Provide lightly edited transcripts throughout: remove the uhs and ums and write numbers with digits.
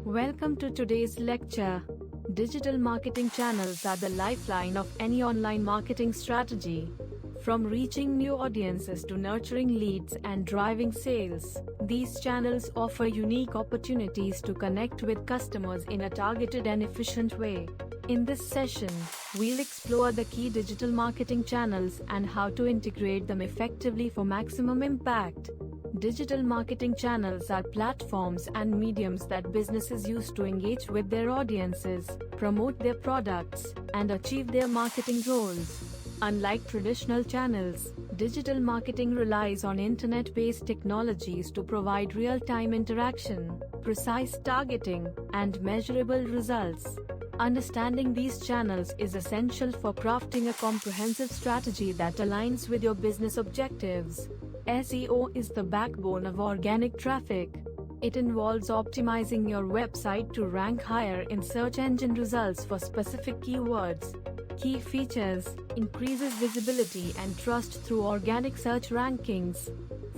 Welcome to today's lecture. Digital marketing channels are the lifeline of any online marketing strategy. From reaching new audiences to nurturing leads and driving sales, these channels offer unique opportunities to connect with customers in a targeted and efficient way. In this session, we'll explore the key digital marketing channels and how to integrate them effectively for maximum impact. Digital marketing channels are platforms and mediums that businesses use to engage with their audiences, promote their products, and achieve their marketing goals. Unlike traditional channels, digital marketing relies on internet-based technologies to provide real-time interaction, precise targeting, and measurable results. Understanding these channels is essential for crafting a comprehensive strategy that aligns with your business objectives. SEO is the backbone of organic traffic. It involves optimizing your website to rank higher in search engine results for specific keywords. Key features: increases visibility and trust through organic search rankings.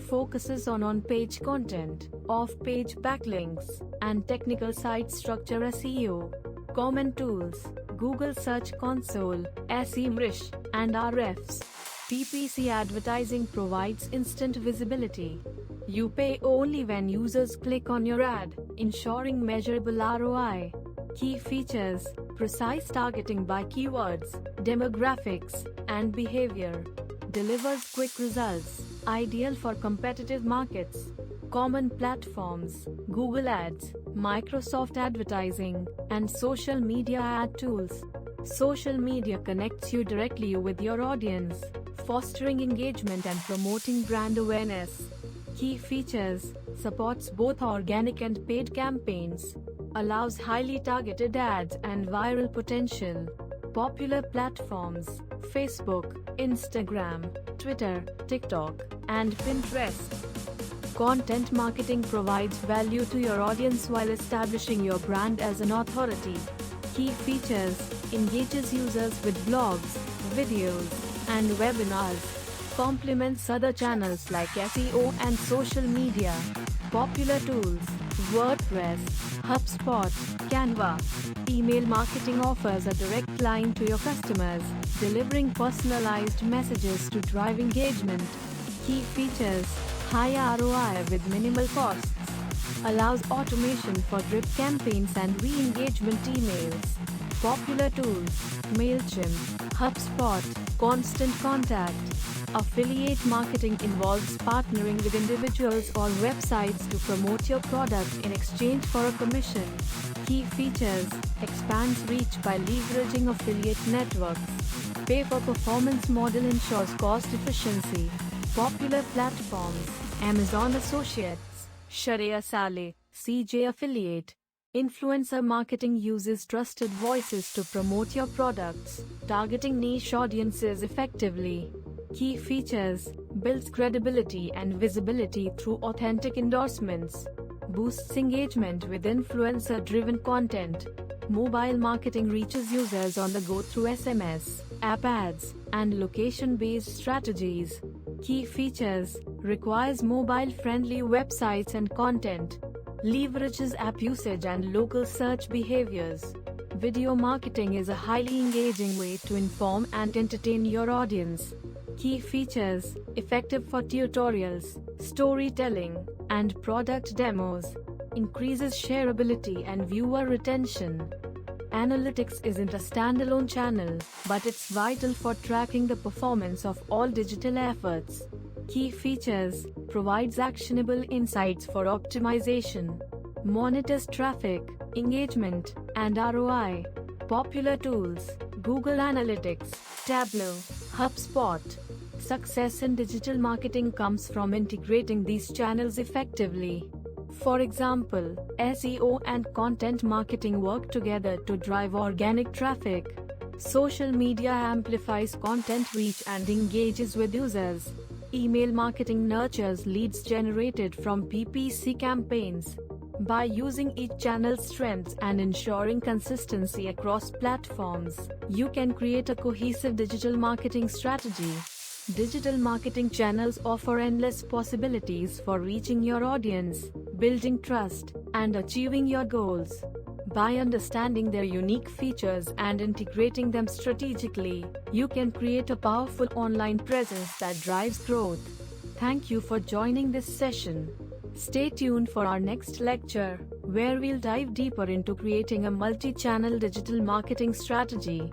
Focuses on on-page content, off-page backlinks, and technical site structure SEO. Common tools: Google Search Console, SEMrush, and Ahrefs. PPC advertising provides instant visibility. You pay only when users click on your ad, ensuring measurable ROI. Key features: precise targeting by keywords, demographics, and behavior. Delivers quick results, ideal for competitive markets. Common platforms: Google Ads, Microsoft Advertising, and social media ad tools. Social media connects you directly with your audience, fostering engagement and promoting brand awareness. Key features: supports both organic and paid campaigns. Allows highly targeted ads and viral potential. Popular platforms: Facebook, Instagram, Twitter, TikTok, and Pinterest. Content marketing provides value to your audience while establishing your brand as an authority. Key features: engages users with blogs, videos, and webinars. Complements other channels like SEO and social media. Popular tools: WordPress, HubSpot, Canva. Email marketing offers a direct line to your customers, delivering personalized messages to drive engagement. Key features: high ROI with minimal costs. Allows automation for drip campaigns and re-engagement emails. Popular tools: MailChimp, HubSpot, Constant Contact. Affiliate marketing involves partnering with individuals or websites to promote your product in exchange for a commission. Key features: expands reach by leveraging affiliate networks. Pay-for-performance model ensures cost efficiency. Popular platforms: Amazon Associates, Sharia Saleh, CJ Affiliate. Influencer marketing uses trusted voices to promote your products, targeting niche audiences effectively. Key features: builds credibility and visibility through authentic endorsements. Boosts engagement with influencer-driven content. Mobile marketing reaches users on the go through SMS, app ads, and location-based strategies. Key features: requires mobile-friendly websites and content. Leverages app usage and local search behaviors. Video marketing is a highly engaging way to inform and entertain your audience. Key features: effective for tutorials, storytelling, and product demos. Increases shareability and viewer retention. Analytics isn't a standalone channel, but it's vital for tracking the performance of all digital efforts. Key features: provides actionable insights for optimization. Monitors traffic, engagement, and ROI. Popular tools: Google Analytics, Tableau, HubSpot. Success in digital marketing comes from integrating these channels effectively. For example, SEO and content marketing work together to drive organic traffic. Social media amplifies content reach and engages with users. Email marketing nurtures leads generated from PPC campaigns. By using each channel's strengths and ensuring consistency across platforms, you can create a cohesive digital marketing strategy. Digital marketing channels offer endless possibilities for reaching your audience, building trust, and achieving your goals. By understanding their unique features and integrating them strategically, you can create a powerful online presence that drives growth. Thank you for joining this session. Stay tuned for our next lecture, where we'll dive deeper into creating a multi-channel digital marketing strategy.